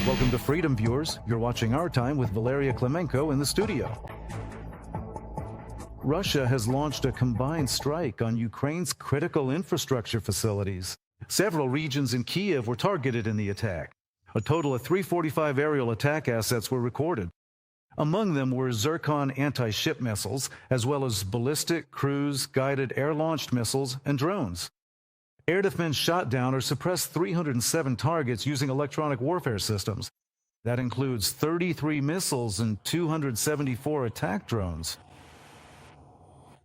Welcome to Freedom Viewers. You're watching Our Time with Valeria Klemenko in the studio. Russia has launched a combined strike on Ukraine's critical infrastructure facilities. Several regions in Kyiv were targeted in the attack. A total of 345 aerial attack assets were recorded. Among them were Zircon anti-ship missiles, as well as ballistic, cruise, guided air-launched missiles and drones. Air defense shot down or suppressed 307 targets using electronic warfare systems. That includes 33 missiles and 274 attack drones.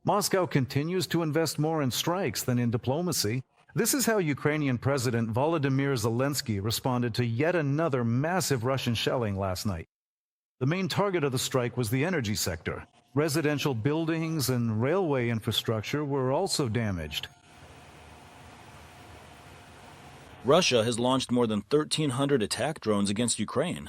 Moscow continues to invest more in strikes than in diplomacy. This is how Ukrainian President Volodymyr Zelensky responded to yet another massive Russian shelling last night. The main target of the strike was the energy sector. Residential buildings and railway infrastructure were also damaged. Russia has launched more than 1,300 attack drones against Ukraine,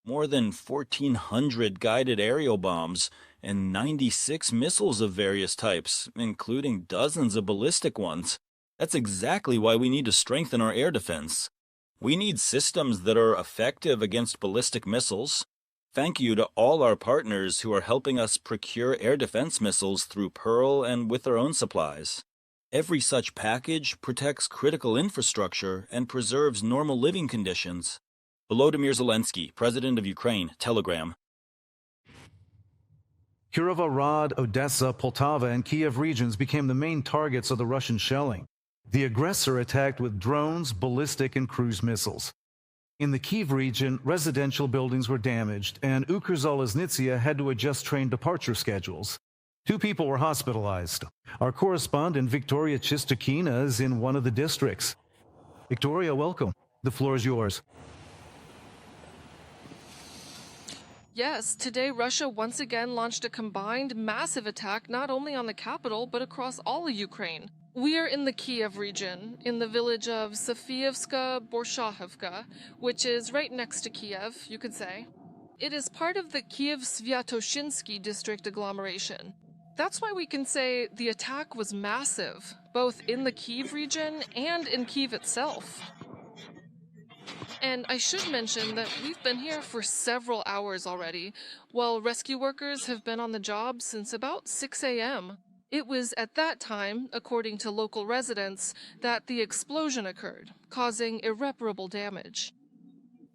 more than 1,400 guided aerial bombs, and 96 missiles of various types, including dozens of ballistic ones. That's exactly why we need to strengthen our air defense. We need systems that are effective against ballistic missiles. Thank you to all our partners who are helping us procure air defense missiles through Pearl and with our own supplies. Every such package protects critical infrastructure and preserves normal living conditions. Volodymyr Zelensky, President of Ukraine, Telegram. Kirovohrad, Odesa, Poltava, and Kyiv regions became the main targets of the Russian shelling. The aggressor attacked with drones, ballistic, and cruise missiles. In the Kyiv region, residential buildings were damaged, and Ukrzaliznytsia had to adjust train departure schedules. 2 people were hospitalized. Our correspondent, Victoria Chistakina, is in one of the districts. Victoria, welcome. The floor is yours. Yes, today Russia once again launched a combined massive attack not only on the capital, but across all of Ukraine. We are in the Kyiv region, in the village of Sofievska-Borshahivka, which is right next to Kyiv, you could say. It is part of the Kyiv-Sviatoshinsky district agglomeration. That's why we can say the attack was massive, both in the Kyiv region and in Kyiv itself. And I should mention that we've been here for several hours already, while rescue workers have been on the job since about 6 a.m. It was at that time, according to local residents, that the explosion occurred, causing irreparable damage.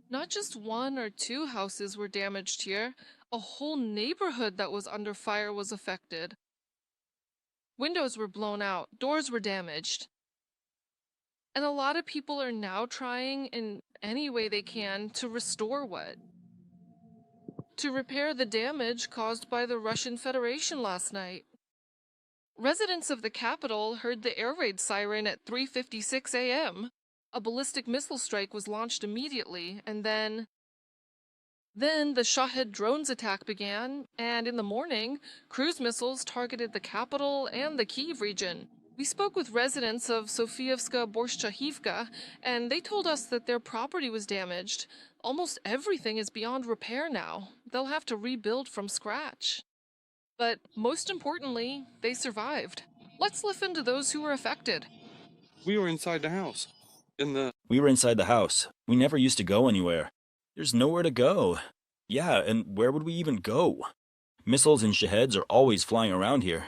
Not just 1 or 2 houses were damaged here, a whole neighborhood that was under fire was affected. Windows were blown out, doors were damaged. And a lot of people are now trying in any way they can to restore what? To repair the damage caused by the Russian Federation last night. Residents of the capital heard the air raid siren at 3:56 a.m. A ballistic missile strike was launched immediately, and then the Shahed drones attack began, and in the morning, cruise missiles targeted the capital and the Kyiv region. We spoke with residents of Sofievska-Borshahivka, and they told us that their property was damaged. Almost everything is beyond repair now. They'll have to rebuild from scratch. But most importantly, they survived. Let's listen to those who were affected. We were inside the house. We were inside the house. We never used to go anywhere. There's nowhere to go. Yeah, and where would we even go? Missiles and Shaheds are always flying around here.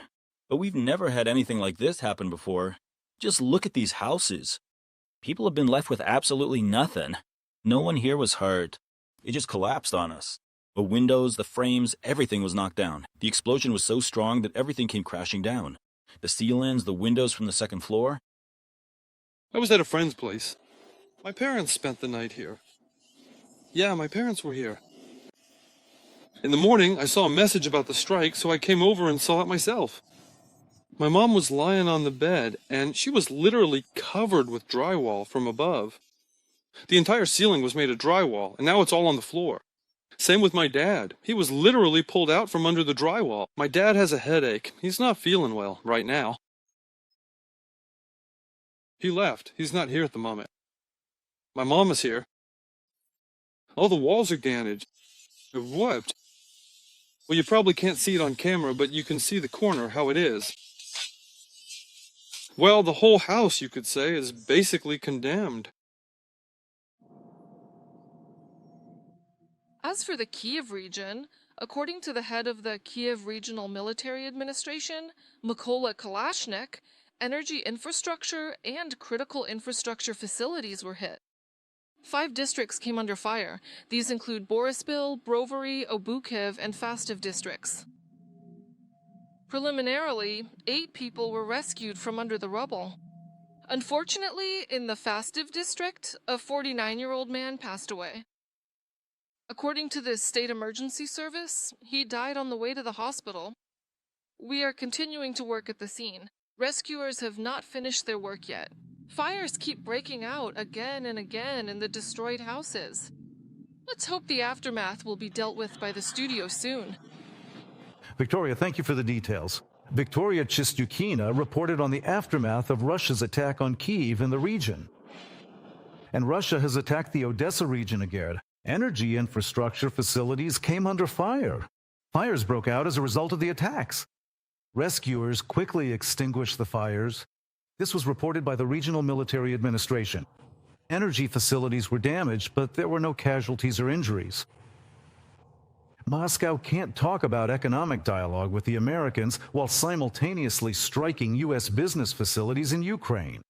But we've never had anything like this happen before. Just look at these houses. People have been left with absolutely nothing. No one here was hurt. It just collapsed on us. The windows, the frames, everything was knocked down. The explosion was so strong that everything came crashing down. The ceilings, the windows from the second floor. I was at a friend's place. My parents spent the night here. Yeah, my parents were here. In the morning, I saw a message about the strike, so I came over and saw it myself. My mom was lying on the bed, and she was literally covered with drywall from above. The entire ceiling was made of drywall, and now it's all on the floor. Same with my dad. He was literally pulled out from under the drywall. My dad has a headache. He's not feeling well right now. He left. He's not here at the moment. My mom is here. All the walls are damaged. They're warped. Well, you probably can't see it on camera, but you can see the corner, how it is. Well, the whole house, you could say, is basically condemned. As for the Kyiv region, according to the head of the Kyiv Regional Military Administration, Mykola Kalashnik, energy infrastructure and critical infrastructure facilities were hit. 5 districts came under fire. These include Borispil, Brovary, Obukiv, and Fastiv districts. Preliminarily, 8 people were rescued from under the rubble. Unfortunately, in the Fastiv district, a 49-year-old man passed away. According to the state emergency service, he died on the way to the hospital. We are continuing to work at the scene. Rescuers have not finished their work yet. Fires keep breaking out again and again in the destroyed houses. Let's hope the aftermath will be dealt with by the studio soon. Victoria, thank you for the details. Victoria Chistyukina reported on the aftermath of Russia's attack on Kyiv in the region. And Russia has attacked the Odesa region again. Energy infrastructure facilities came under fire. Fires broke out as a result of the attacks. Rescuers quickly extinguished the fires. This was reported by the Regional Military Administration. Energy facilities were damaged, but there were no casualties or injuries. Moscow can't talk about economic dialogue with the Americans while simultaneously striking U.S. business facilities in Ukraine.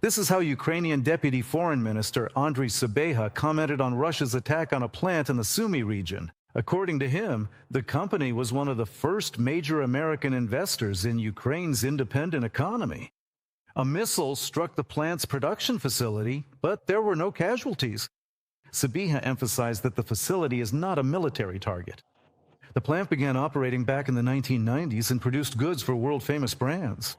This is how Ukrainian Deputy Foreign Minister Andriy Sybiha commented on Russia's attack on a plant in the Sumy region. According to him, the company was one of the first major American investors in Ukraine's independent economy. A missile struck the plant's production facility, but there were no casualties. Sybiha emphasized that the facility is not a military target. The plant began operating back in the 1990s and produced goods for world-famous brands.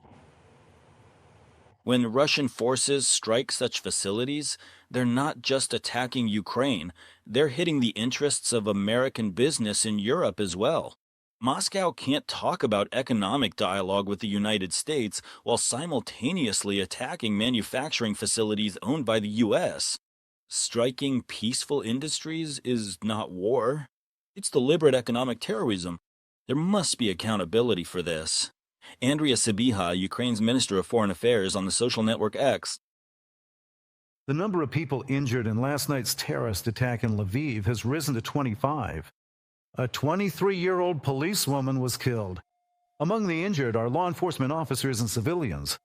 When Russian forces strike such facilities, they're not just attacking Ukraine, they're hitting the interests of American business in Europe as well. Moscow can't talk about economic dialogue with the United States while simultaneously attacking manufacturing facilities owned by the U.S. Striking peaceful industries is not war. It's deliberate economic terrorism. There must be accountability for this. Andriy Sybiha, Ukraine's Minister of Foreign Affairs, on the social network X. The number of people injured in last night's terrorist attack in Lviv has risen to 25. A 23-year-old policewoman was killed. Among the injured are law enforcement officers and civilians.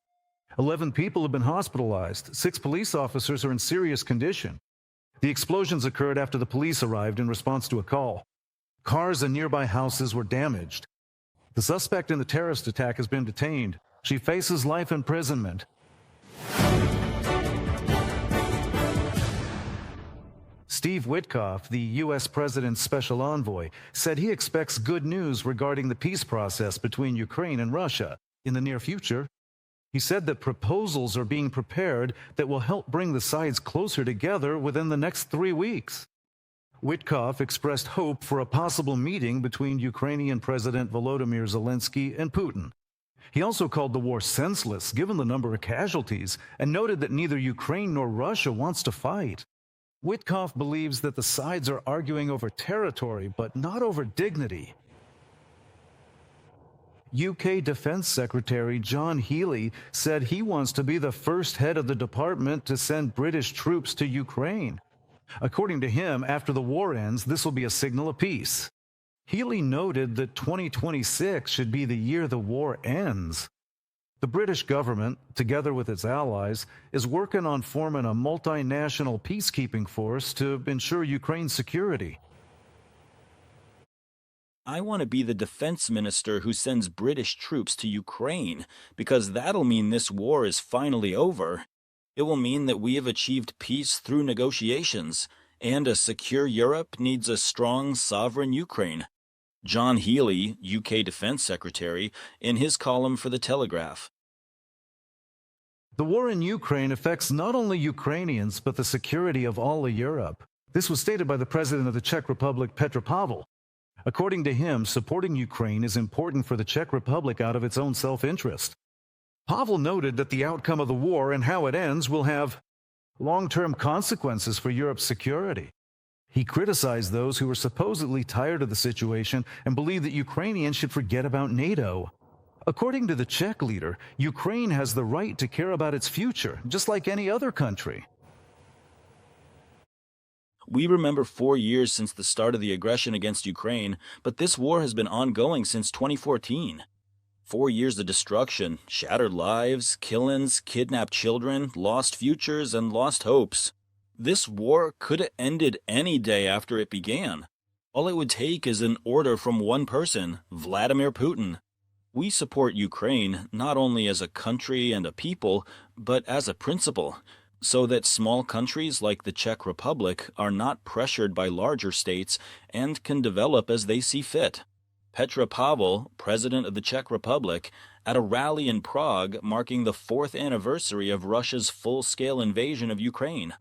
11 people have been hospitalized. 6 police officers are in serious condition. The explosions occurred after the police arrived in response to a call. Cars and nearby houses were damaged. The suspect in the terrorist attack has been detained. She faces life imprisonment. Steve Witkoff, the U.S. President's special envoy, said he expects good news regarding the peace process between Ukraine and Russia in the near future. He said that proposals are being prepared that will help bring the sides closer together within the next 3 weeks. Witkoff expressed hope for a possible meeting between Ukrainian President Volodymyr Zelensky and Putin. He also called the war senseless, given the number of casualties, and noted that neither Ukraine nor Russia wants to fight. Witkoff believes that the sides are arguing over territory, but not over dignity. UK Defense Secretary John Healey said he wants to be the first head of the department to send British troops to Ukraine. According to him, after the war ends, this will be a signal of peace. Healey noted that 2026 should be the year the war ends. The British government, together with its allies, is working on forming a multinational peacekeeping force to ensure Ukraine's security. I want to be the defense minister who sends British troops to Ukraine, because that'll mean this war is finally over. It will mean that we have achieved peace through negotiations, and a secure Europe needs a strong, sovereign Ukraine. John Healey, UK Defense Secretary, in his column for The Telegraph. The war in Ukraine affects not only Ukrainians, but the security of all of Europe. This was stated by the President of the Czech Republic, Petr Pavel. According to him, supporting Ukraine is important for the Czech Republic out of its own self-interest. Pavel noted that the outcome of the war and how it ends will have long-term consequences for Europe's security. He criticized those who were supposedly tired of the situation and believed that Ukrainians should forget about NATO. According to the Czech leader, Ukraine has the right to care about its future, just like any other country. We remember 4 years since the start of the aggression against Ukraine, but this war has been ongoing since 2014. 4 years of destruction, shattered lives, killings, kidnapped children, lost futures, and lost hopes. This war could have ended any day after it began. All it would take is an order from one person, Vladimir Putin. We support Ukraine not only as a country and a people, but as a principle, so that small countries like the Czech Republic are not pressured by larger states and can develop as they see fit. Petra Pavel, president of the Czech Republic, at a rally in Prague marking the 4th anniversary of Russia's full-scale invasion of Ukraine.